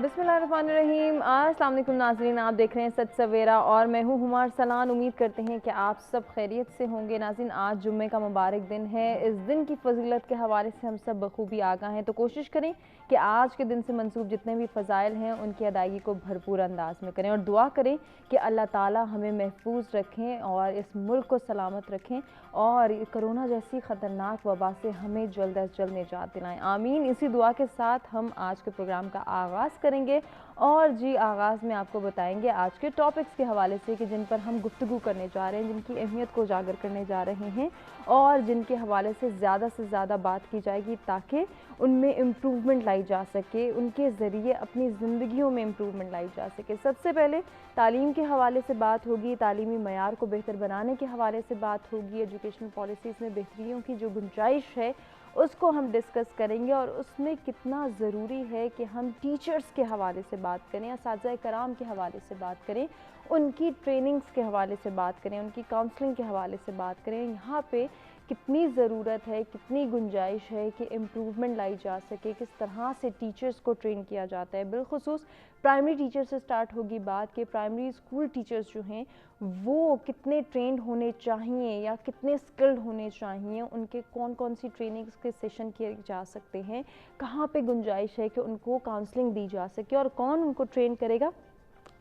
बिस्मिल्लाहिर्रहमानिर्रहीम। अस्सलाम वालेकुम नाज़रीन, आप देख रहे हैं सच सवेरा और मैं हूँ हुमार सलान। उम्मीद करते हैं कि आप सब खैरियत से होंगे। नाज़रीन, आज जुम्मे का मुबारक दिन है। इस दिन की फजीलत के हवाले से हम सब बखूबी आगाह हैं, तो कोशिश करें कि आज के दिन से मंसूब जितने भी फ़ज़ाइल हैं उनकी अदायगी को भरपूर अंदाज में करें और दुआ करें कि अल्लाह ताला हमें महफूज रखें और इस मुल्क को सलामत रखें और कोरोना जैसी ख़तरनाक वबा से हमें जल्द अज जल्द निजात दिलाएं। आमीन। इसी दुआ के साथ हम आज के प्रोग्राम का आगाज़ करेंगे और जी आगाज़ में आपको बताएंगे आज के टॉपिक्स के हवाले से कि जिन पर हम गुफ्तगू करने जा रहे हैं, जिनकी अहमियत को उजागर करने जा रहे हैं और जिनके हवाले से ज़्यादा बात की जाएगी ताकि उनमें इम्प्रूवमेंट लाई जा सके, उनके ज़रिए अपनी ज़िंदगियों में इम्प्रूवमेंट लाई जा सके। सबसे पहले तालीम के हवाले से बात होगी, तालीमी मयार को बेहतर बनाने के हवाले से बात होगी, एजुकेशनल पॉलिसीज़ में बेहतरियों की जो गुंजाइश है उसको हम डिस्कस करेंगे और उसमें कितना ज़रूरी है कि हम टीचर्स के हवाले से बात करें, असातिज़ा कराम के हवाले से बात करें, उनकी ट्रेनिंग्स के हवाले से बात करें, उनकी काउंसलिंग के हवाले से बात करें। यहाँ पे कितनी ज़रूरत है, कितनी गुंजाइश है कि इम्प्रूवमेंट लाई जा सके, किस तरह से टीचर्स को ट्रेन किया जाता है। बिलखुसूस प्राइमरी टीचर से स्टार्ट होगी बात कि प्राइमरी स्कूल टीचर्स जो हैं वो कितने ट्रेंड होने चाहिए या कितने स्किल्ड होने चाहिए, उनके कौन कौन सी ट्रेनिंग्स के सेशन किए जा सकते हैं, कहाँ पे गुंजाइश है कि उनको काउंसलिंग दी जा सके और कौन उनको ट्रेन करेगा,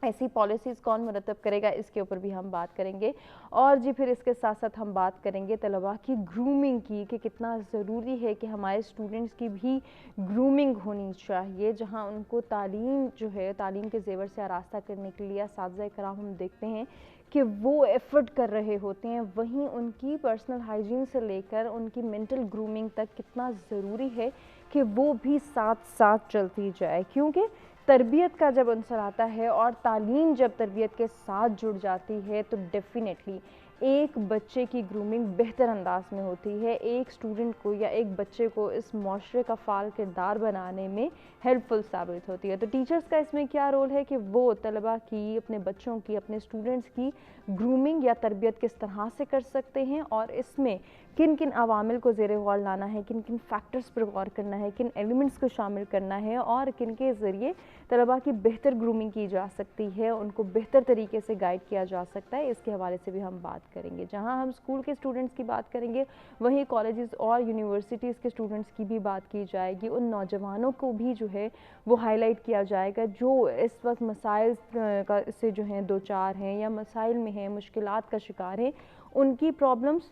ऐसी पॉलिसीज़ कौन मुरतब करेगा, इसके ऊपर भी हम बात करेंगे। और जी फिर इसके साथ साथ हम बात करेंगे तलबा की ग्रूमिंग की कि कितना ज़रूरी है कि हमारे स्टूडेंट्स की भी ग्रूमिंग होनी चाहिए, जहां उनको तालीम जो है तालीम के ज़ेवर से आरास्ता करने के लिए असातिज़ा कराम हम देखते हैं कि वो एफ़र्ट कर रहे होते हैं, वहीं उनकी पर्सनल हाइजीन से लेकर उनकी मेंटल ग्रूमिंग तक कितना ज़रूरी है कि वो भी साथ साथ चलती जाए। क्योंकि तरबियत का जब अंसर आता है और तालीम जब तरबियत के साथ जुड़ जाती है तो डेफिनेटली एक बच्चे की ग्रूमिंग बेहतर अंदाज में होती है, एक स्टूडेंट को या एक बच्चे को इस माशरे का फ़ाल किरदार बनाने में हेल्पफुल साबित होती है। तो टीचर्स का इसमें क्या रोल है कि वो तलबा की, अपने बच्चों की, अपने स्टूडेंट्स की ग्रूमिंग या तरबियत किस तरह से कर सकते हैं और इसमें किन किन अवामिल को ज़ेरे गौर लाना है, किन किन फैक्टर्स पर गौर करना है, किन एलिमेंट्स को शामिल करना है और किन के ज़रिए तलबा की बेहतर ग्रूमिंग की जा सकती है, उनको बेहतर तरीके से गाइड किया जा सकता है, इसके हवाले से भी हम बात करेंगे। जहां हम स्कूल के स्टूडेंट्स की बात करेंगे वहीं कॉलेजेस और यूनिवर्सिटीज़ के स्टूडेंट्स की भी बात की जाएगी। उन नौजवानों को भी जो है वो हाईलाइट किया जाएगा जो इस वक्त मसाइल का से जो हैं दो चार हैं या मसाइल में हैं, मुश्किलात का शिकार हैं, उनकी प्रॉब्लम्स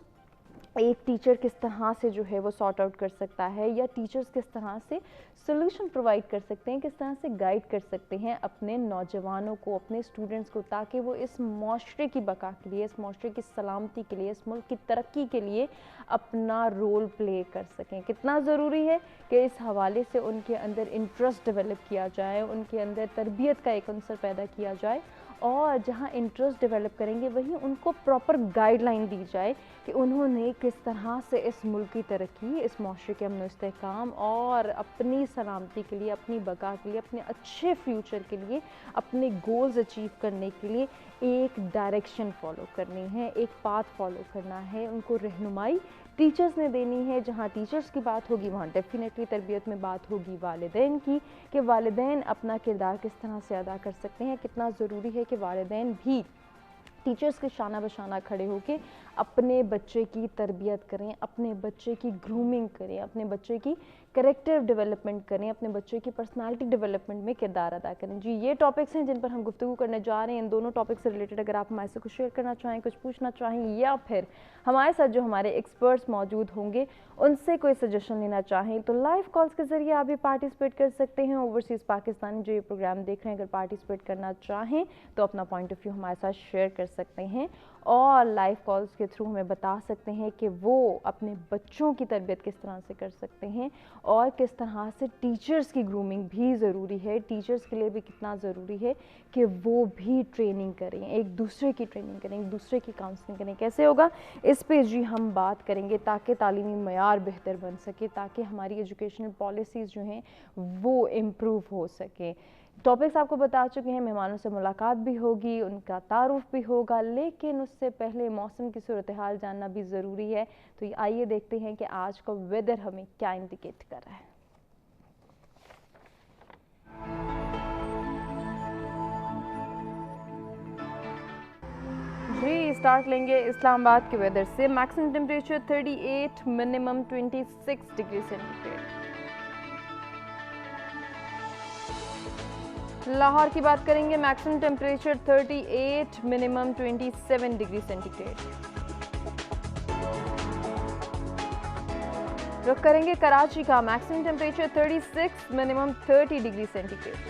एक टीचर किस तरह से जो है वो सॉर्ट आउट कर सकता है या टीचर्स किस तरह से सोल्यूशन प्रोवाइड कर सकते हैं, किस तरह से गाइड कर सकते हैं अपने नौजवानों को, अपने स्टूडेंट्स को, ताकि वो इस माशरे की बका के लिए, इस माशरे की सलामती के लिए, इस मुल्क की तरक्की के लिए अपना रोल प्ले कर सकें। कितना ज़रूरी है कि इस हवाले से उनके अंदर इंटरेस्ट डेवलप किया जाए, उनके अंदर तरबियत का एक अंसर पैदा किया जाए और जहां इंटरेस्ट डेवलप करेंगे वहीं उनको प्रॉपर गाइडलाइन दी जाए कि उन्होंने किस तरह से इस मुल्क की तरक्की, इस माशरे के अमन इस्तेहकाम और अपनी सलामती के लिए, अपनी बका के लिए, अपने अच्छे फ्यूचर के लिए, अपने गोल्स अचीव करने के लिए एक डायरेक्शन फॉलो करनी है, एक पाथ फॉलो करना है, उनको रहनुमाई टीचर्स ने देनी है। जहाँ टीचर्स की बात होगी वहाँ डेफिनेटली तरबियत में बात होगी वालिदैन की कि वालिदैन अपना किरदार किस तरह से अदा कर सकते हैं। कितना ज़रूरी है कि वालिदैन भी टीचर्स के शाना बशाना खड़े होकर अपने बच्चे की तरबियत करें, अपने बच्चे की ग्रूमिंग करें, अपने बच्चे की करेक्टर डेवलपमेंट करें, अपने बच्चे की पर्सनालिटी डेवलपमेंट में किरदार अदा करें। जी ये टॉपिक्स हैं जिन पर हम गुफ्तगू करने जा रहे हैं। इन दोनों टॉपिक से रिलेटेड अगर आप हमारे से कुछ शेयर करना चाहें, कुछ पूछना चाहें या फिर हमारे साथ जो हमारे एक्सपर्ट्स मौजूद होंगे उनसे कोई सजेशन लेना चाहें तो लाइव कॉल्स के ज़रिए आप भी पार्टिसिपेट कर सकते हैं। ओवरसीज़ पाकिस्तानी जो ये प्रोग्राम देख रहे हैं अगर पार्टिसिपेट करना चाहें तो अपना पॉइंट ऑफ व्यू हमारे साथ शेयर कर सकते हैं और लाइव कॉल्स के थ्रू हमें बता सकते हैं कि वो अपने बच्चों की तरबियत किस तरह से कर सकते हैं और किस तरह से टीचर्स की ग्रूमिंग भी ज़रूरी है, टीचर्स के लिए भी कितना ज़रूरी है कि वो भी ट्रेनिंग करें, एक दूसरे की ट्रेनिंग करें, एक दूसरे की काउंसलिंग करें। कैसे होगा इस पे जी हम बात करेंगे ताकि तालीमी मयार बेहतर बन सके, ताकि हमारी एजुकेशनल पॉलिसीज़ जो हैं वो इम्प्रूव हो सके। टॉपिक्स आपको बता चुके हैं, मेहमानों से मुलाकात भी होगी, उनका तारुफ भी होगा, लेकिन उससे पहले मौसम की सूरत हाल जानना भी ज़रूरी है। तो आइए देखते हैं कि आज का वेदर हमें क्या इंडिकेट कर रहा है। स्टार्ट लेंगे इस्लामाबाद के वेदर से। Maximum temperature 38, minimum 26 degree centigrade. Lahore की बात करेंगे, maximum temperature 38, minimum 27 degree centigrade. रुख करेंगे कराची का, maximum temperature 36, minimum 30 degree centigrade.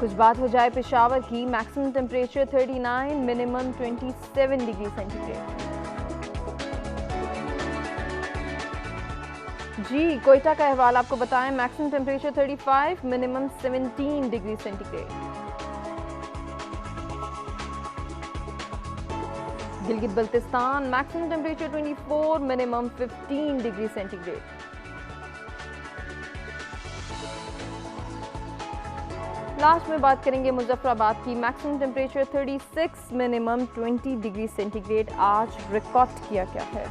कुछ बात हो जाए पेशावर की, maximum temperature 39, minimum 27 degree centigrade. जी कोयटा का अहवाल आपको बताएं, maximum temperature 35, minimum 17 degree centigrade. Gilgit Baltistan, maximum temperature 24, minimum 15 degree centigrade. Last में बात करेंगे मुजफ्फराबाद की, maximum temperature 36, minimum 20 degree centigrade आज रिकॉर्ड किया गया है।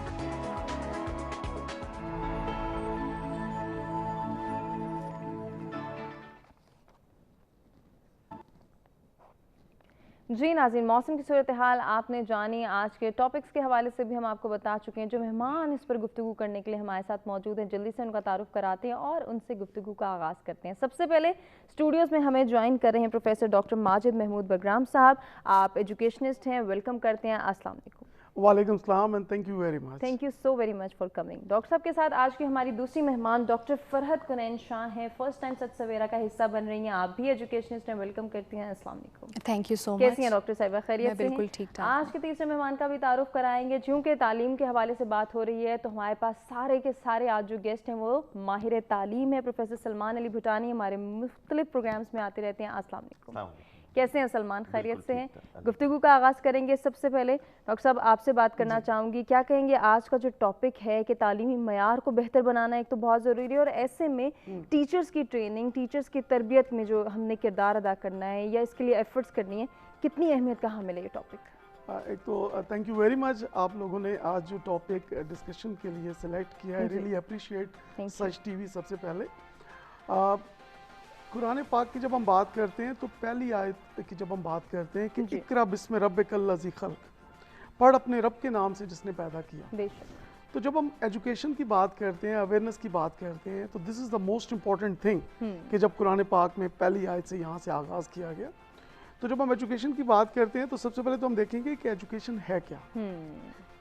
जी नाज़रीन, मौसम की सूरत हाल आपने जानी। आज के टॉपिक्स के हवाले से भी हम आपको बता चुके हैं। जो मेहमान इस पर गुफ्तगू करने के लिए हमारे साथ मौजूद हैं, जल्दी से उनका तारुफ कराते हैं और उनसे गुफ्तगू का आगाज़ करते हैं। सबसे पहले स्टूडियोज़ में हमें ज्वाइन कर रहे हैं प्रोफेसर डॉक्टर माजिद महमूद बगराम साहब। आप एजुकेशनिस्ट हैं, वेलकम करते हैं। अस्सलाम वालेकुम। वालेकुम सलाम and thank you very much. Thank you so very much for coming. Doctor साहब के साथ आज की हमारी दूसरी मेहमान डॉक्टर फरहत कुनैन शाह हैं, फर्स्ट टाइम सच सवेरा का हिस्सा बन रही हैं। आप भी एजुकेशनिस्ट हैं, वेलकम करती हैं। अस्सलाम वालेकुम। Thank you so much. कैसी हैं डॉक्टर साहिबा, खैरियत से? बिल्कुल ठीक ठाक। आज के तीसरे मेहमान का भी तारुफ कराएंगे। चूँकि तालीम के हवाले से बात हो रही है तो हमारे पास सारे के सारे आज जो गेस्ट हैं वो माहिर तालीम है। प्रोफेसर सलमान अली भुटानी हमारे मुख्तलिफ प्रोग्राम्स में आते रहते हैं। अस्सलाम वालेकुम। कैसे हैं सलमान, खैरियत से हैं? गुफ्तगू का आगाज़ करेंगे। सबसे पहले डॉक्टर साहब आपसे बात करना चाहूँगी, क्या कहेंगे आज का जो टॉपिक है कि तालीमी मयार को बेहतर बनाना एक तो बहुत ज़रूरी है, और ऐसे में टीचर्स की ट्रेनिंग, टीचर्स की तरबियत में जो हमने किरदार अदा करना है या इसके लिए एफर्ट्स करनी है, कितनी अहमियत का हमें ये टॉपिक? एक तो थैंक यू वेरी मच, आप लोगों ने आज जो टॉपिक डिस्कशन के लिए सिलेक्ट किया है, रियली अप्रिशिएट सच टीवी। सबसे पहले कुरान पाक की जब हम बात करते हैं तो पहली आयत की जब हम बात करते हैं कि इकरा बिस्म रब्बिकल लज़ी खल्क़, पढ़ अपने रब के नाम से जिसने पैदा किया। तो जब हम एजुकेशन की बात करते हैं, अवेयरनेस की बात करते हैं, तो this is the most important thing कि जब कुरान पाक में पहली आयत से यहाँ से आगाज़ किया गया। तो जब हम एजुकेशन की बात करते हैं तो सबसे पहले तो हम देखेंगे कि एजुकेशन है क्या।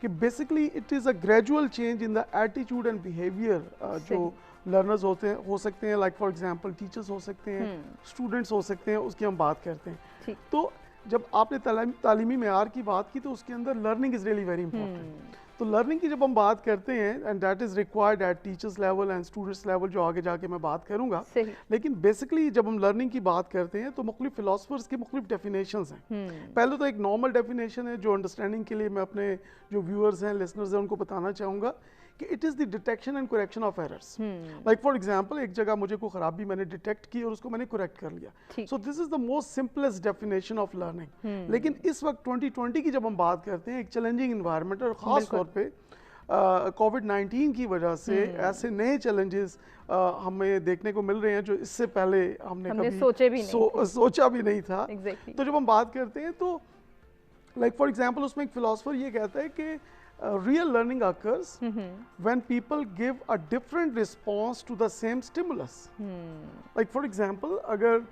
कि basically it is a gradual change in the attitude and behaviour जो लर्नर्स होते हैं, हो सकते हैं, लाइक फॉर एग्जांपल टीचर्स हो सकते हैं, स्टूडेंट्स हो सकते हैं, उसकी हम बात करते हैं। तो जब आपने तालीमी मेयार की बात की तो उसके अंदर learning is really very important. तो लर्निंग की जब हम बात करते हैं and that is required at teachers level and students level, जो आगे जाके मैं बात करूँगा। लेकिन बेसिकली जब हम लर्निंग की बात करते हैं तो मुख्तलिफ फिलोसफर्स की मुख्तलिफ डेफिनेशंस हैं। पहले तो एक नॉर्मल डेफिनेशन है जो अंडरस्टैंडिंग के लिए मैं अपने जो व्यूअर्स हैं, लिसनर्स हैं, उनको बताना चाहूँगा कि it is the detection and correction of errors. Like for example एक जगह मुझे कोई खराबी मैंने डिटेक्ट की और उसको मैंने करेक्ट कर लिया। So this is the most simplest definition of learning. लेकिन इस वक्त 2020 की जब हम बात करते हैं, एक चैलेंजिंग इन्वायरमेंट और ख़ास तौर पे कोविड-19 की वजह से ऐसे नए चैलेंजेस हमें देखने को मिल रहे हैं जो इससे पहले हमने कभी सोचा भी नहीं था। तो जब हम बात करते हैं तो लाइक फॉर एग्जांपल उसमें एक फिलोसफर ये कहता है कि real learning occurs when people give a different response to the same stimulus. Like for example, अगर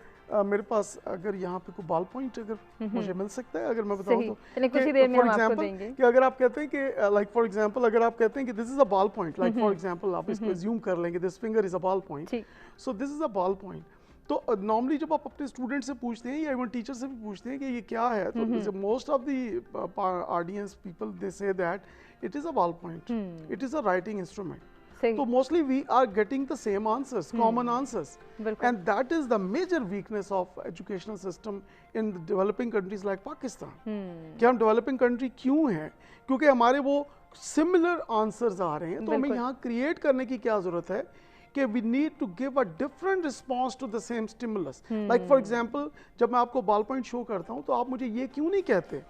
मेरे पास अगर यहाँ पे कोई बॉल पॉइंट अगर मुझे मिल सकता है, अगर मैं बताऊँ तो फॉर एग्जांपल कि अगर आप कहते हैं कि लाइक फॉर एग्जांपल अगर आप कहते हैं कि this is a ball point, like for example आप इसको अज्यूम कर लेंगे this finger is a ball point, so this is a ball point. तो नॉर्मली जब आप अपने स्टूडेंट से पूछते हैं या इवन टीचर से भी पूछते हैं कि ये क्या है, तो most of the audience people they say that it is a ball point, it is a writing instrument. So mostly we are getting the same answers, common answers, and that is the major weakness of educational system in the developing countries like Pakistan. कि हम developing country क्यों हैं? क्योंकि हमारे वो similar answers आ रहे हैं, तो हमें यहाँ create करने की क्या ज़रूरत है कि we need to give a different response to the same stimulus. Like for example, जब मैं आपको ball point show करता हूँ तो आप मुझे ये क्यों नहीं कहते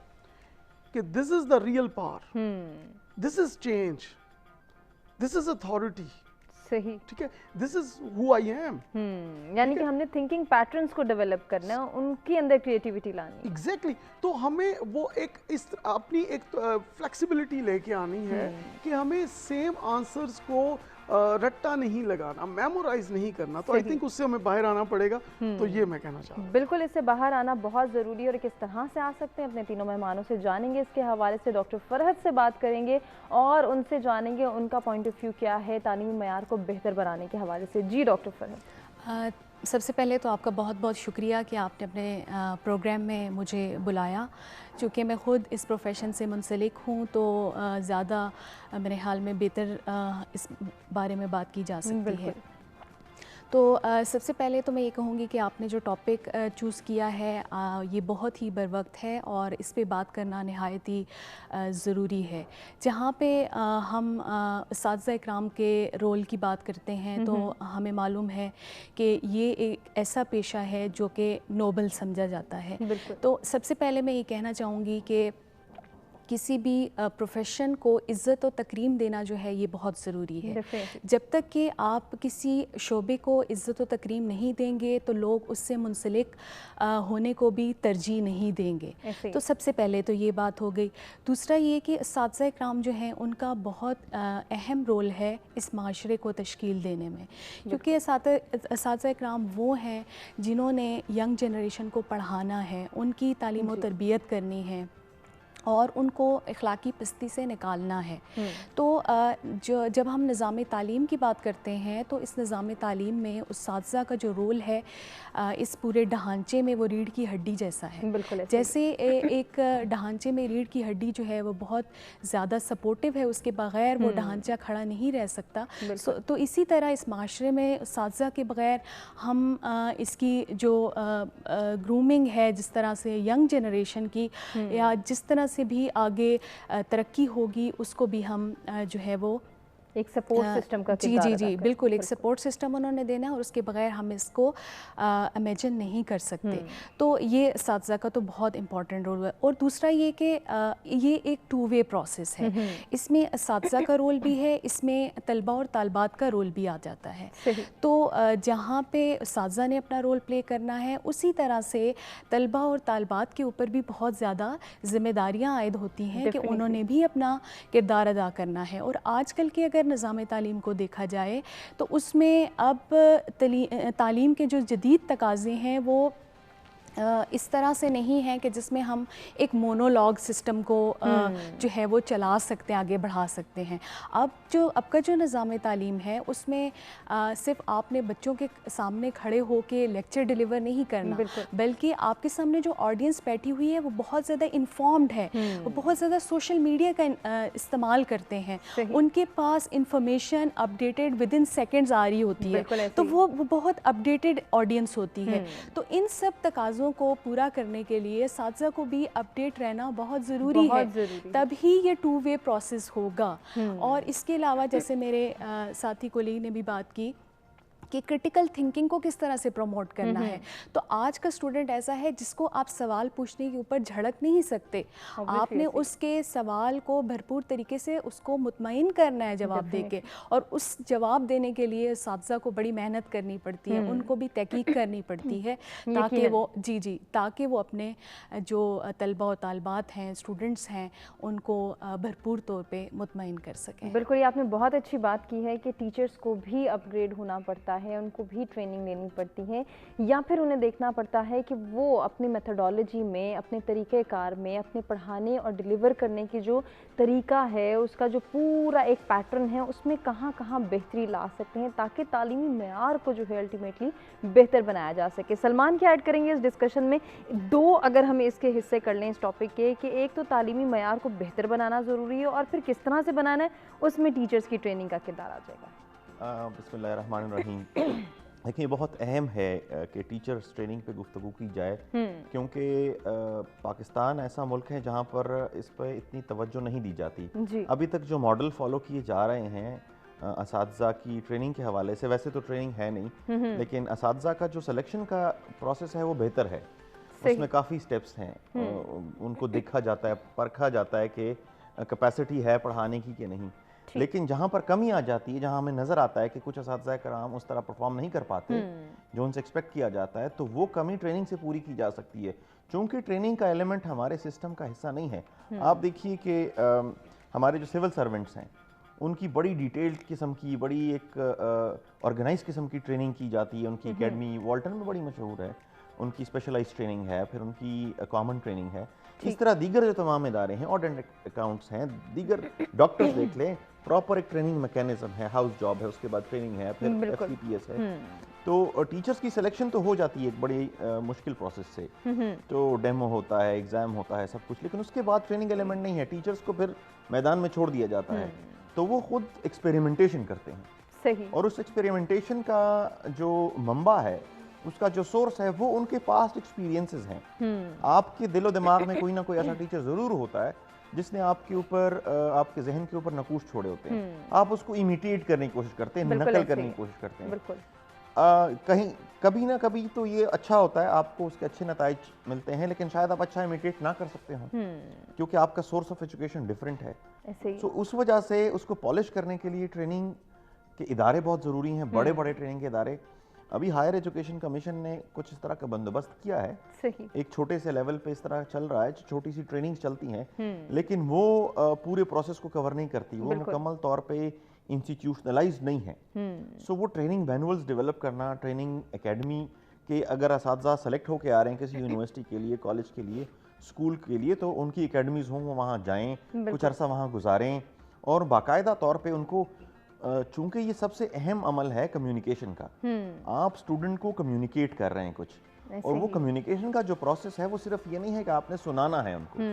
कि this is the real power, this is change, this is authority, सही, ठीक है, this is who I am. यानी कि हमने थिंकिंग पैटर्न्स को डेवलप करना है, उनके अंदर क्रिएटिविटी लानी है। एग्जैक्टली तो हमें वो एक इस अपनी एक फ्लेक्सिबिलिटी लेके आनी है कि हमें सेम आंसर्स को रट्टा नहीं लगाना, मेमोराइज नहीं करना। तो आई थिंक उससे हमें बाहर आना पड़ेगा। तो ये मैं कहना चाहता हूँ, बिल्कुल इससे बाहर आना बहुत ज़रूरी है। और किस तरह से आ सकते हैं अपने तीनों मेहमानों से जानेंगे, इसके हवाले से डॉक्टर फरहत से बात करेंगे और उनसे जानेंगे उनका पॉइंट ऑफ व्यू क्या है तालीमी मयार को बेहतर बनाने के हवाले से। जी डॉक्टर फरहत। सबसे पहले तो आपका बहुत बहुत शुक्रिया कि आपने अपने प्रोग्राम में मुझे बुलाया। चूँकि मैं ख़ुद इस प्रोफेशन से मुंसलिक हूँ तो ज़्यादा मेरे ख्याल में बेहतर इस बारे में बात की जा सकती है। तो सबसे पहले तो मैं ये कहूँगी कि आपने जो टॉपिक चूज़ किया है ये बहुत ही बरवक्त है और इस पे बात करना नहायत ही ज़रूरी है। जहाँ पे हम असातिज़ा इकराम के रोल की बात करते हैं तो हमें मालूम है कि ये एक ऐसा पेशा है जो कि नोबल समझा जाता है। तो सबसे पहले मैं ये कहना चाहूँगी कि किसी भी प्रोफेशन को इज़्ज़त और तकरीम देना जो है ये बहुत ज़रूरी है। जब तक कि आप किसी शोबे को इज़्ज़त और तकरीम नहीं देंगे तो लोग उससे मुंसलिक होने को भी तरजीह नहीं देंगे। तो सबसे पहले तो ये बात हो गई। दूसरा ये कि असातिज़ा इकराम जो हैं उनका बहुत अहम रोल है इस माशरे को तश्कील देने में, क्योंकि असातिज़ा इकराम वो हैं जिन्होंने यंग जनरेशन को पढ़ाना है, उनकी तालीम और तरबियत करनी है और उनको अखलाकी पस्ती से निकालना है। तो जब हम निज़ाम तालीम की बात करते हैं तो इस निज़ाम तालीम में उस्ताज़ा का जो रोल है इस पूरे ढांचे में वो रीढ़ की हड्डी जैसा है। बिल्कुल जैसे एक ढांचे में रीढ़ की हड्डी जो है वो बहुत ज़्यादा सपोर्टिव है, उसके बग़ैर वो ढांचा खड़ा नहीं रह सकता। तो इसी तरह इस माशरे में उस्ताज़ा के बग़ैर हम इसकी जो ग्रूमिंग है जिस तरह से यंग जनरेशन की या जिस तरह से भी आगे तरक्की होगी उसको भी हम जो है वो एक सपोर्ट सिस्टम का जी बिल्कुल एक सपोर्ट सिस्टम उन्होंने देना है और उसके बगैर हम इसको इमेजिन नहीं कर सकते। तो ये असातिज़ा का तो बहुत इम्पॉर्टेंट रोल है। और दूसरा ये कि ये एक टू वे प्रोसेस है, इसमें असातिज़ा का रोल भी है, इसमें तलबा और तालबात का रोल भी आ जाता है। तो जहाँ पे असातिज़ा ने अपना रोल प्ले करना है उसी तरह से तलबा और तालबात के ऊपर भी बहुत ज़्यादा ज़िम्मेदारियाँ आयद होती हैं कि उन्होंने भी अपना किरदार अदा करना है। और आजकल के अगर निज़ाम तालीम को देखा जाए तो उसमें अब तालीम के जो जदीद तकाज़े हैं वो इस तरह से नहीं है कि जिसमें हम एक मोनोलॉग सिस्टम को जो है वो चला सकते हैं, आगे बढ़ा सकते हैं। अब का जो निज़ाम तालीम है उसमें सिर्फ आपने बच्चों के सामने खड़े हो के लेक्चर डिलीवर नहीं करना, बल्कि आपके सामने जो ऑडियंस बैठी हुई है वो बहुत ज़्यादा इन्फॉर्म्ड है, वो बहुत ज़्यादा सोशल मीडिया का इस्तेमाल करते हैं, उनके पास information updated with in seconds आ रही होती है, तो वो बहुत अपडेटेड ऑडियंस होती है। तो इन सब तकाज़ों को पूरा करने के लिए असातिज़ा को भी अपडेट रहना बहुत ज़रूरी है, तभी ये टू वे प्रोसेस होगा। और इसके अलावा जैसे मेरे साथी कोलीग ने भी बात की कि क्रिटिकल थिंकिंग को किस तरह से प्रमोट करना है। तो आज का स्टूडेंट ऐसा है जिसको आप सवाल पूछने के ऊपर झड़क नहीं सकते, आपने उसके सवाल को भरपूर तरीके से उसको मुतमईन करना है जवाब देके, और उस जवाब देने के लिए असातिज़ा को बड़ी मेहनत करनी पड़ती है, उनको भी तहकीक करनी पड़ती है ताकि वो ताकि वो अपने जो तलबा और तालबात हैं, स्टूडेंट्स हैं, उनको भरपूर तौर पर मुतमईन कर सकें। बिल्कुल, ये आपने बहुत अच्छी बात की है कि टीचर्स को भी अपग्रेड होना पड़ता है, उनको भी ट्रेनिंग लेनी पड़ती है, या फिर उन्हें देखना पड़ता है कि वो अपनी मेथोडोलॉजी में, अपने तरीक़ेकार में, अपने पढ़ाने और डिलीवर करने की जो तरीका है, उसका जो पूरा एक पैटर्न है, उसमें कहाँ कहाँ बेहतरी ला सकते हैं ताकि तालीमी मेयार को जो है अल्टीमेटली बेहतर बनाया जा सके। सलमान क्या ऐड करेंगे इस डिस्कशन में? दो अगर हम इसके हिस्से कर लें इस टॉपिक के, कि एक तो तालीमी मेयार को बेहतर बनाना ज़रूरी है और फिर किस तरह से बनाना है उसमें टीचर्स की ट्रेनिंग का किरदार आ जाएगा। बिस्मिल्लाहिर्रहमानिर्रहीम। देखिए बहुत अहम है कि टीचर्स ट्रेनिंग पे गुफ्तगू की जाए, क्योंकि पाकिस्तान ऐसा मुल्क है जहाँ पर इस पर इतनी तवज्जो नहीं दी जाती। अभी तक जो मॉडल फॉलो किए जा रहे हैं असातिज़ा की ट्रेनिंग के हवाले से, वैसे तो ट्रेनिंग है नहीं, लेकिन असातिज़ा का जो सिलेक्शन का प्रोसेस है वो बेहतर है, उसमें काफ़ी स्टेप्स हैं, उनको देखा जाता है, परखा जाता है कि कैपेसिटी है पढ़ाने की कि नहीं। लेकिन जहाँ पर कमी आ जाती है, जहाँ हमें नज़र आता है कि कुछ असातिज़ा कराम उस तरह परफॉर्म नहीं कर पाते जो उनसे एक्सपेक्ट किया जाता है, तो वो कमी ट्रेनिंग से पूरी की जा सकती है, क्योंकि ट्रेनिंग का एलिमेंट हमारे सिस्टम का हिस्सा नहीं है। आप देखिए कि हमारे जो सिविल सर्वेंट्स हैं उनकी बड़ी डिटेल्ड किस्म की, बड़ी एक ऑर्गेनाइज किस्म की ट्रेनिंग की जाती है। उनकी एकेडमी वॉल्टन में बड़ी मशहूर है, उनकी स्पेशलाइज ट्रेनिंग है, फिर उनकी कॉमन ट्रेनिंग है। इस तरह दीगर जो तमाम इदारे हैं, ऑडिट अकाउंट्स हैं, दीगर डॉक्टर्स देख लें, प्रॉपर एक ट्रेनिंग मैकेनिज्म है, हाउस जॉब है, उसके बाद ट्रेनिंग है, फिर FCPS है। तो टीचर्स की सिलेक्शन तो हो जाती है एक बड़ी मुश्किल प्रोसेस से, तो डेमो होता है, एग्जाम होता है, सब कुछ, लेकिन उसके बाद ट्रेनिंग एलिमेंट नहीं है। टीचर्स को फिर मैदान में छोड़ दिया जाता है, तो वो खुद एक्सपेरिमेंटेशन करते हैं। सही। और उस एक्सपेरिमेंटेशन का जो मंबा है, उसका जो सोर्स है, वो उनके पास्ट एक्सपीरियंसेस हैं। आपके दिलो दिमाग में कोई ना कोई ऐसा टीचर जरूर होता है जिसने आपके ऊपर, आपके जहन के ऊपर नकूश छोड़े होते हैं। आप उसको इमिटेट करने की कोशिश करते हैं, नकल करने की कोशिश करते हैं। बिल्कुल। कहीं कभी ना कभी तो ये अच्छा होता है, आपको उसके अच्छे नताइज मिलते हैं, लेकिन शायद आप अच्छा इमिटेट ना कर सकते हो क्योंकि आपका सोर्स ऑफ एजुकेशन डिफरेंट है। तो उस वजह से उसको पॉलिश करने के लिए ट्रेनिंग के इदारे बहुत ज़रूरी हैं, बड़े बड़े ट्रेनिंग के इदारे। अभी हायर एजुकेशन कमीशन ने कुछ इस तरह का बंदोबस्त किया है। सही। एक छोटे से लेवल पे इस तरह चल रहा है, छोटी सी ट्रेनिंग्स चलती हैं, लेकिन वो पूरे प्रोसेस को कवर नहीं करती, वो मुकम्मल तौर पे इंस्टीट्यूशनलाइज्ड नहीं है। सो वो ट्रेनिंग मैनुअल्स डेवलप करना, ट्रेनिंग एकेडमी के अगर असातिज़ा सेलेक्ट होकर आ रहे हैं किसी यूनिवर्सिटी के लिए, कॉलेज के लिए, स्कूल के लिए, तो उनकी एकेडमीज़ हों, वो वहाँ जाएँ, कुछ अरसा वहाँ गुजारें और बाकायदा तौर पर उनको, चूंकि ये सबसे अहम अमल है कम्युनिकेशन का, आप स्टूडेंट को कम्युनिकेट कर रहे हैं कुछ, और वो कम्युनिकेशन का जो प्रोसेस है वो सिर्फ ये नहीं है कि आपने सुनाना है उनको,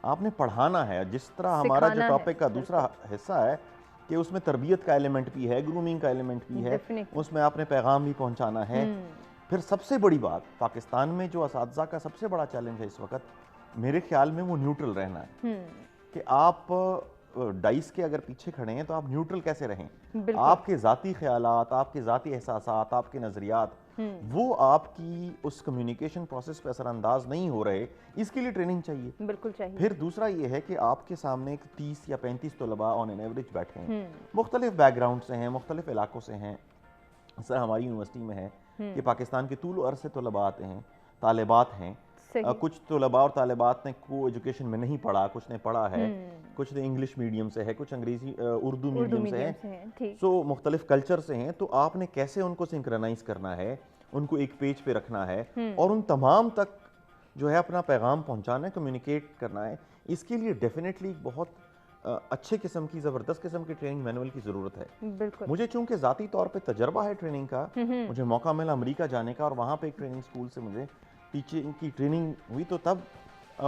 आपने पढ़ाना है। जिस तरह हमारा जो टॉपिक का दूसरा हिस्सा है कि उसमें तरबियत का एलिमेंट भी है, ग्रूमिंग का एलिमेंट भी है, उसमें आपने पैगाम भी पहुंचाना है। फिर सबसे बड़ी बात, पाकिस्तान में जो असातिज़ा का सबसे बड़ा चैलेंज है इस वक्त, मेरे ख्याल में वो न्यूट्रल रहना है। कि आप डाइस के अगर पीछे खड़े हैं तो आप न्यूट्रल कैसे रहें। आपके ज़ाती ख्यालात, आपके ज़ाती एहसासात, आपके नज़रियात, वो आपकी उस कम्युनिकेशन प्रोसेस पे असरअंदाज नहीं हो रहे, इसके लिए ट्रेनिंग चाहिए। बिल्कुल चाहिए। फिर दूसरा ये है कि आपके सामने 30 या 35 तलबा ऑन एन एवरेज बैठे हैं, मुख्तलिफ बैकग्राउंड से हैं, मुख्तलिफ इलाकों से हैं। सर हमारी यूनिवर्सिटी में है कि पाकिस्तान के तूल अर्ज़ से तलबा आते हैं, तालिबात हैं। कुछ तलबा और तालिबात ने को एजुकेशन में नहीं पढ़ा, कुछ ने पढ़ा है, कुछ ने इंग्लिश मीडियम से है, कुछ अंग्रेजी उर्दू मीडियम से है, सो मुख्तलिफ कल्चर से हैं। तो आपने कैसे उनको सिंक्रोनाइज करना है, उनको एक पेज पे रखना है और उन तमाम तक जो है अपना पैगाम पहुंचाना है, कम्युनिकेट करना है। इसके लिए डेफिनेटली बहुत अच्छे किस्म की, ज़बरदस्त किस्म की ट्रेनिंग मैनुअल की ज़रूरत है। मुझे चूंकि ज़ाती तौर पे तजर्बा है ट्रेनिंग का, मुझे मौका मिला अमेरिका जाने का और वहाँ पे एक ट्रेनिंग स्कूल से मुझे टीचिंग की ट्रेनिंग हुई, तो तब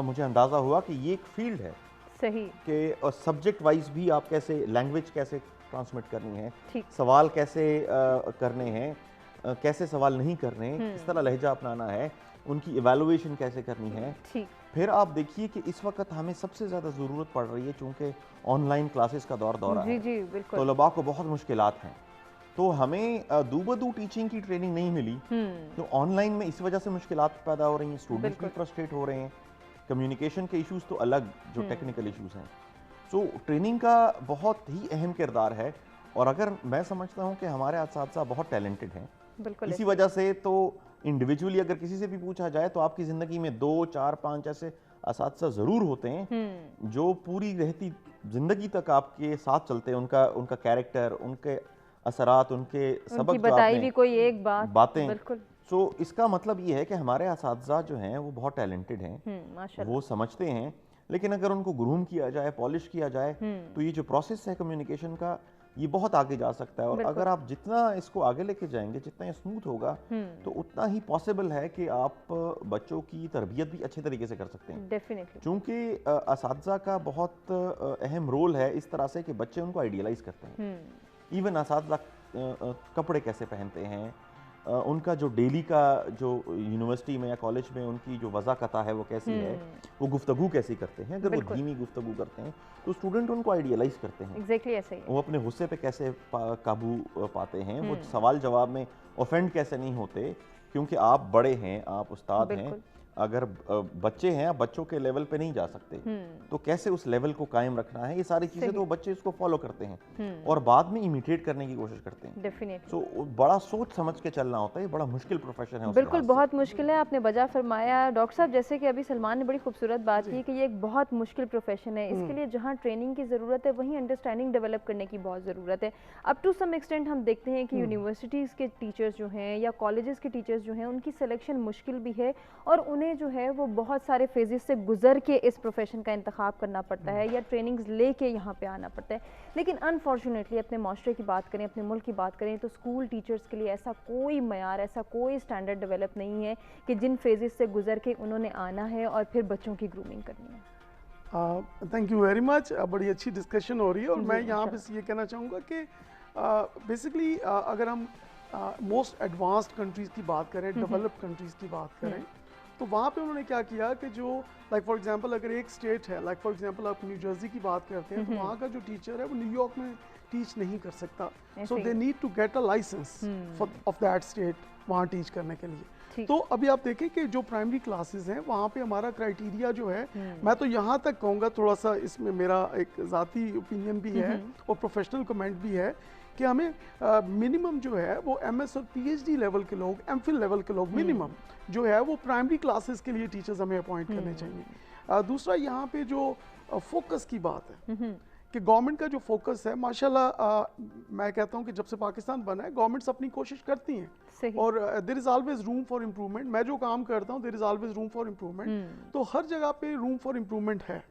मुझे अंदाज़ा हुआ कि ये एक फील्ड है। सही। कि सब्जेक्ट वाइज भी आप कैसे, लैंग्वेज कैसे ट्रांसमिट करनी है, सवाल कैसे करने हैं, कैसे सवाल नहीं करने, किस तरह लहजा अपनाना है, उनकी इवैल्यूएशन कैसे करनी है। फिर आप देखिए कि इस वक्त हमें सबसे ज़्यादा ज़रूरत पड़ रही है, चूँकि ऑनलाइन क्लासेस का दौर है, तलबा को बहुत मुश्किलात हैं, तो हमें दूबदू टीचिंग की ट्रेनिंग नहीं मिली, तो ऑनलाइन में इस वजह से मुश्किलात पैदा हो रही हैं, स्टूडेंट्स भी फ्रस्ट्रेट हो रहे हैं। कम्युनिकेशन के इश्यूज तो अलग, जो टेक्निकल इश्यूज हैं। सो ट्रेनिंग का बहुत ही अहम किरदार है, और अगर मैं समझता हूँ कि हमारे असातिज़ा बहुत टैलेंटेड हैं, इसी वजह से तो इंडिविजुअली अगर किसी से भी पूछा जाए तो आपकी ज़िंदगी में 2, 4, 5 ऐसे असातिज़ा ज़रूर होते हैं जो पूरी रहती ज़िंदगी तक आपके साथ चलते हैं। उनका कैरेक्टर, उनके असरात, उनके सबक, बताई भी कोई एक बातें। सो इसका मतलब ये है कि हमारे असातिज़ा जो हैं वो बहुत टैलेंटेड हैं, वो समझते हैं, लेकिन अगर उनको ग्रूम किया जाए, पॉलिश किया जाए, तो ये जो प्रोसेस है कम्युनिकेशन का, ये बहुत आगे जा सकता है। और अगर आप जितना इसको आगे लेके जाएंगे, जितना ये स्मूथ होगा, तो उतना ही पॉसिबल है कि आप बच्चों की तरबियत भी अच्छे तरीके से कर सकते हैं। डेफिनेटली। क्योंकि असातिज़ा का बहुत अहम रोल है इस तरह से कि बच्चे उनको आइडियलाइज करते हैं। इवन असातिज़ा कपड़े कैसे पहनते हैं, उनका जो डेली का जो यूनिवर्सिटी में या कॉलेज में उनकी जो वज़ाक़त है वो कैसी है, वो गुफ्तगू कैसी करते हैं, अगर वो धीमी गुफ्तगू करते हैं तो स्टूडेंट उनको आइडियलाइज करते हैं। एग्जैक्टली ऐसे ही। वो अपने गुस्से पे कैसे काबू पाते हैं, वो सवाल जवाब में ऑफेंड कैसे नहीं होते, क्योंकि आप बड़े हैं, आप उस्ताद हैं, अगर बच्चे हैं, बच्चों के लेवल पे नहीं जा सकते, तो कैसे उस लेवल को कायम रखना है, ये सारी चीजें तो बच्चे इसको फॉलो करते हैं और बाद में इमिटेट करने की कोशिश करते हैं। डेफिनेटली। तो बड़ा सोच समझ के चलना होता है, ये बड़ा मुश्किल प्रोफेशन है। बिल्कुल, बहुत मुश्किल है, आपने बजा फरमाया। डॉक्टर साहब, जैसे कि अभी सलमान ने बड़ी खूबसूरत बात की कि ये एक बहुत मुश्किल प्रोफेशन है, इसके लिए जहाँ ट्रेनिंग की ज़रूरत है वहीं अंडरस्टैंडिंग डेवलप करने की बहुत ज़रूरत है। अब टू सम एक्सटेंट हम देखते हैं कि यूनिवर्सिटीज़ के टीचर्स जो हैं या कॉलेजेस के टीचर्स जो हैं, उनकी सिलेक्शन मुश्किल भी है और उन्हें जो है वो बहुत सारे फेजेस से गुजर के इस प्रोफेशन का इंतखाब करना पड़ता है या ट्रेनिंग्स लेके यहाँ पे आना पड़ता है। लेकिन अनफॉर्चुनेटली अपने माशरे की बात करें, अपने मुल्क की बात करें, तो स्कूल टीचर्स के लिए ऐसा कोई मयार, ऐसा कोई स्टैंडर्ड डेवलप नहीं है कि जिन फेजेस से गुजर के उन्होंने आना है और फिर बच्चों की ग्रूमिंग करनी है। Thank you very much. बड़ी अच्छी डिस्कशन हो रही है और मैं यहाँ पे ये कहना चाहूँगा कि बेसिकली अगर हम मोस्ट एडवांस्ड कंट्रीज़ की बात करें, डेवलप्ड कंट्रीज़ की बात करें, तो वहाँ पे उन्होंने क्या किया कि जो लाइक फॉर एग्जांपल अगर एक स्टेट है, लाइक फॉर एग्जांपल आप न्यू जर्सी की बात करते हैं, तो वहाँ का जो टीचर है वो न्यूयॉर्क में टीच नहीं कर सकता, so they need to get a license of that state वहाँ टीच करने के लिए। तो अभी आप देखें कि जो प्राइमरी क्लासेस हैं वहाँ पे हमारा क्राइटेरिया जो है, मैं तो यहाँ तक कहूँगा, थोड़ा सा इसमें मेरा एक ज़ाती ओपिनियन भी है और प्रोफेशनल कमेंट भी है कि हमें मिनिमम जो है वो MS और PhD लेवल के लोग, MPhil लेवल के लोग मिनिमम जो है वो प्राइमरी क्लासेस के लिए टीचर्स हमें अपॉइंट करने चाहिए। दूसरा यहाँ पे जो फोकस की बात है कि गवर्नमेंट का जो फोकस है, माशाल्लाह मैं कहता हूँ कि जब से पाकिस्तान बना है गवर्नमेंट्स अपनी कोशिश करती हैं और there is always room for improvement. मैं जो काम करता हूँ there is always room for improvement, तो हर जगह पे रूम फॉर इम्प्रूवमेंट है।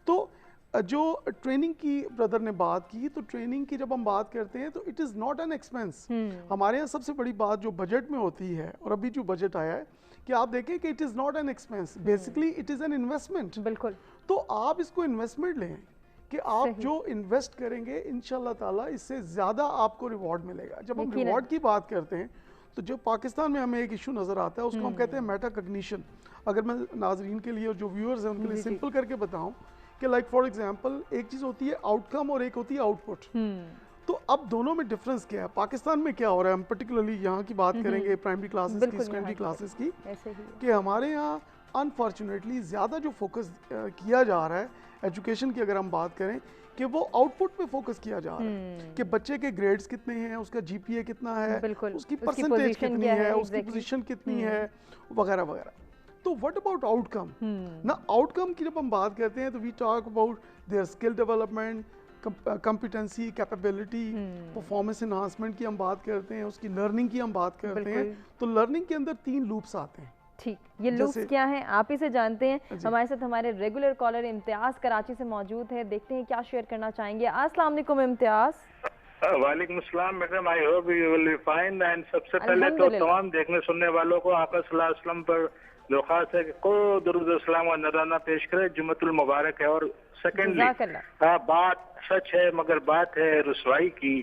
तो जो ट्रेनिंग की ब्रदर ने बात की, तो ट्रेनिंग की जब हम बात करते हैं तो it is not an expense. हमारे यहाँ सबसे बड़ी बात जो बजट में होती है, और अभी जो बजट आया है कि आप देखें कि it is not an expense, basically it is an investment. बिल्कुल। तो आप इसको इन्वेस्टमेंट लें कि आप जो इन्वेस्ट करेंगे इंशाल्लाह ताला इससे ज़्यादा आपको रिवॉर्ड मिलेगा। जब हम रिवॉर्ड की बात करते हैं तो जो पाकिस्तान में हमें एक इशू नज़र आता है उसको हम कहते हैं मेटाकॉग्निशन। अगर मैं नाजरीन के लिए और जो व्यूअर्स हैं उनके लिए सिंपल करके बताऊं कि लाइक फॉर एग्जांपल एक चीज़ होती है आउटकम और एक होती है आउटपुट। तो अब दोनों में डिफरेंस क्या है? पाकिस्तान में क्या हो रहा है, हम पर्टिकुलरली यहाँ की बात करेंगे प्राइमरी क्लासेस की, सेकेंडरी क्लासेस की, कि हमारे यहाँ अनफॉर्चुनेटली ज़्यादा जो फोकस किया जा रहा है एजुकेशन की, अगर हम बात करें कि वो आउटपुट पे फोकस किया जा रहा है कि बच्चे के ग्रेड्स कितने हैं, उसका GPA कितना है, उसकी परसेंटेज कितनी है, उसकी पोजीशन कितनी है, वगैरह वगैरह। तो व्हाट अबाउट आउटकम ना? आउटकम की जब हम बात करते हैं तो we talk about their skill development, competency, capability, performance enhancement की हम बात करते हैं, उसकी लर्निंग की हम बात करते हैं। तो लर्निंग के अंदर 3 लूप्स आते हैं। ठीक, ये लूप्स क्या हैं आप ही से जानते हैं। हमारे साथ हमारे रेगुलर कॉलर इम्तियाज कराची से मौजूद है, देखते हैं क्या शेयर करना चाहेंगे। अस्सलाम वालेकुम इम्तियाज। वालेकुम अस्सलाम madam, I hope you will be fine. And सबसे पहले तो तमाम देखने सुनने वालों को आका सल्लल्लाहु अलैहि वसल्लम पर दरख्वास्त है कि को दुरूद और सलाम और नज़राना पेश करे, जुम्मतुल मुबारक है। और सेकेंडली बात सच है मगर बात है रुसवाई की।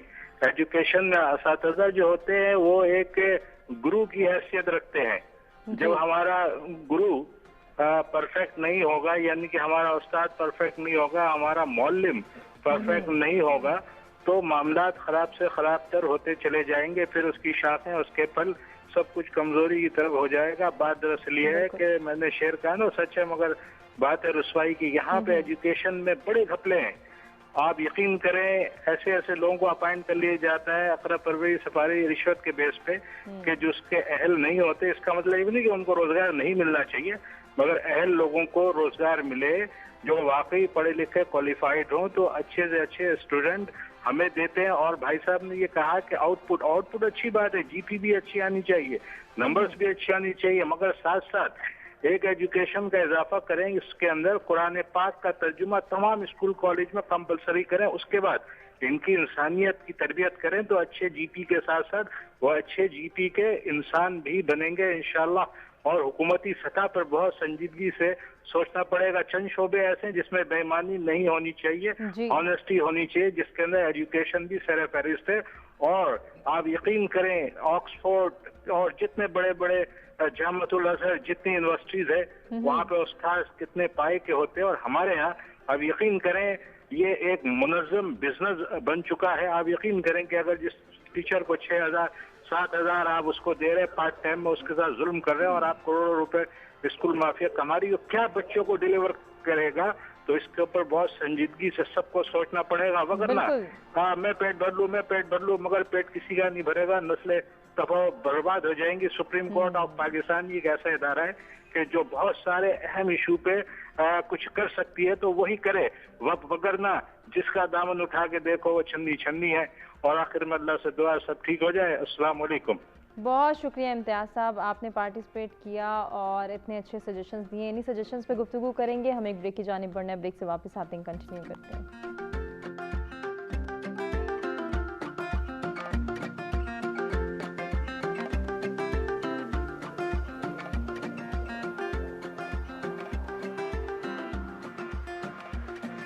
एजुकेशन में असातिज़ा जो होते हैं वो एक गुरु की हैसियत रखते हैं। जब हमारा गुरु परफेक्ट नहीं होगा, यानी कि हमारा उस्ताद परफेक्ट नहीं होगा, हमारा मौलिम परफेक्ट नहीं होगा, तो मामलात खराब से खराब तर होते चले जाएंगे। फिर उसकी शाखें, उसके फल सब कुछ कमजोरी की तरफ हो जाएगा। बात दरअसल ये है कि मैंने शेर कहा ना, सच है मगर बात है रुसवाई की। यहाँ पे एजुकेशन में बड़े घपले हैं। आप यकीन करें ऐसे ऐसे लोगों को अपॉइंट कर लिया जाता है अकरा परवरी सफारी रिश्वत के बेस पे कि जो उसके अहल नहीं होते। इसका मतलब ये नहीं कि उनको रोजगार नहीं मिलना चाहिए, मगर अहल लोगों को रोजगार मिले जो वाकई पढ़े लिखे क्वालिफाइड हों, तो अच्छे से अच्छे स्टूडेंट हमें देते हैं। और भाई साहब ने ये कहा कि आउटपुट अच्छी बात है, GP भी अच्छी आनी चाहिए, नंबर्स भी अच्छी आनी चाहिए, मगर साथ साथ एक एजुकेशन का इजाफा करें, इसके अंदर कुरान पाक का तर्जुमा तमाम स्कूल कॉलेज में कंपलसरी करें। उसके बाद इनकी इंसानियत की तरबियत करें, तो अच्छे GP के साथ साथ वो अच्छे GP के इंसान भी बनेंगे इंशाल्लाह। और हुकूमती सतह पर बहुत संजीदगी से सोचना पड़ेगा। चंद शोबे ऐसे हैं जिसमें बेईमानी नहीं होनी चाहिए, ऑनेस्टी होनी चाहिए, जिसके अंदर एजुकेशन भी सर फहरिस्त है। और आप यकीन करें ऑक्सफोर्ड और जितने बड़े बड़े जामतुल अज़हर जितनी यूनिवर्सिटीज है वहाँ पे उस्ताद कितने पाए के होते हैं। और हमारे यहाँ आप यकीन करें ये एक मुनज़्ज़म बिजनेस बन चुका है। आप यकीन करें कि अगर जिस टीचर को 6,000 7,000 आप उसको दे रहे, पार्ट टाइम में उसके साथ जुल्म कर रहे हैं और आप करोड़ों रुपए स्कूल माफिया कमा रही हो, क्या बच्चों को डिलीवर करेगा? तो इसके ऊपर बहुत संजीदगी से सबको सोचना पड़ेगा, वगरना हाँ मैं पेट भर लूं मगर पेट किसी का नहीं भरेगा, नस्लें तबाह बर्बाद हो जाएंगी। सुप्रीम कोर्ट ऑफ पाकिस्तान ये एक ऐसा इदारा है कि जो बहुत सारे अहम इशू पे कुछ कर सकती है तो वही करे, वगरना जिसका दामन उठा के देखो वो छन्नी छन्नी है। और आखिर में अल्लाह से दुआ सब ठीक हो जाए। अस्सलाम वालेकुम। बहुत शुक्रिया इम्तियाज़ साहब, आपने पार्टिसिपेट किया और इतने अच्छे सजेशंस दिए। इन्हीं सजेशंस पे गुफ्तगू करेंगे। हम एक ब्रेक की जानिब बढ़ना है, ब्रेक से वापस आते हैं, कंटिन्यू करते हैं।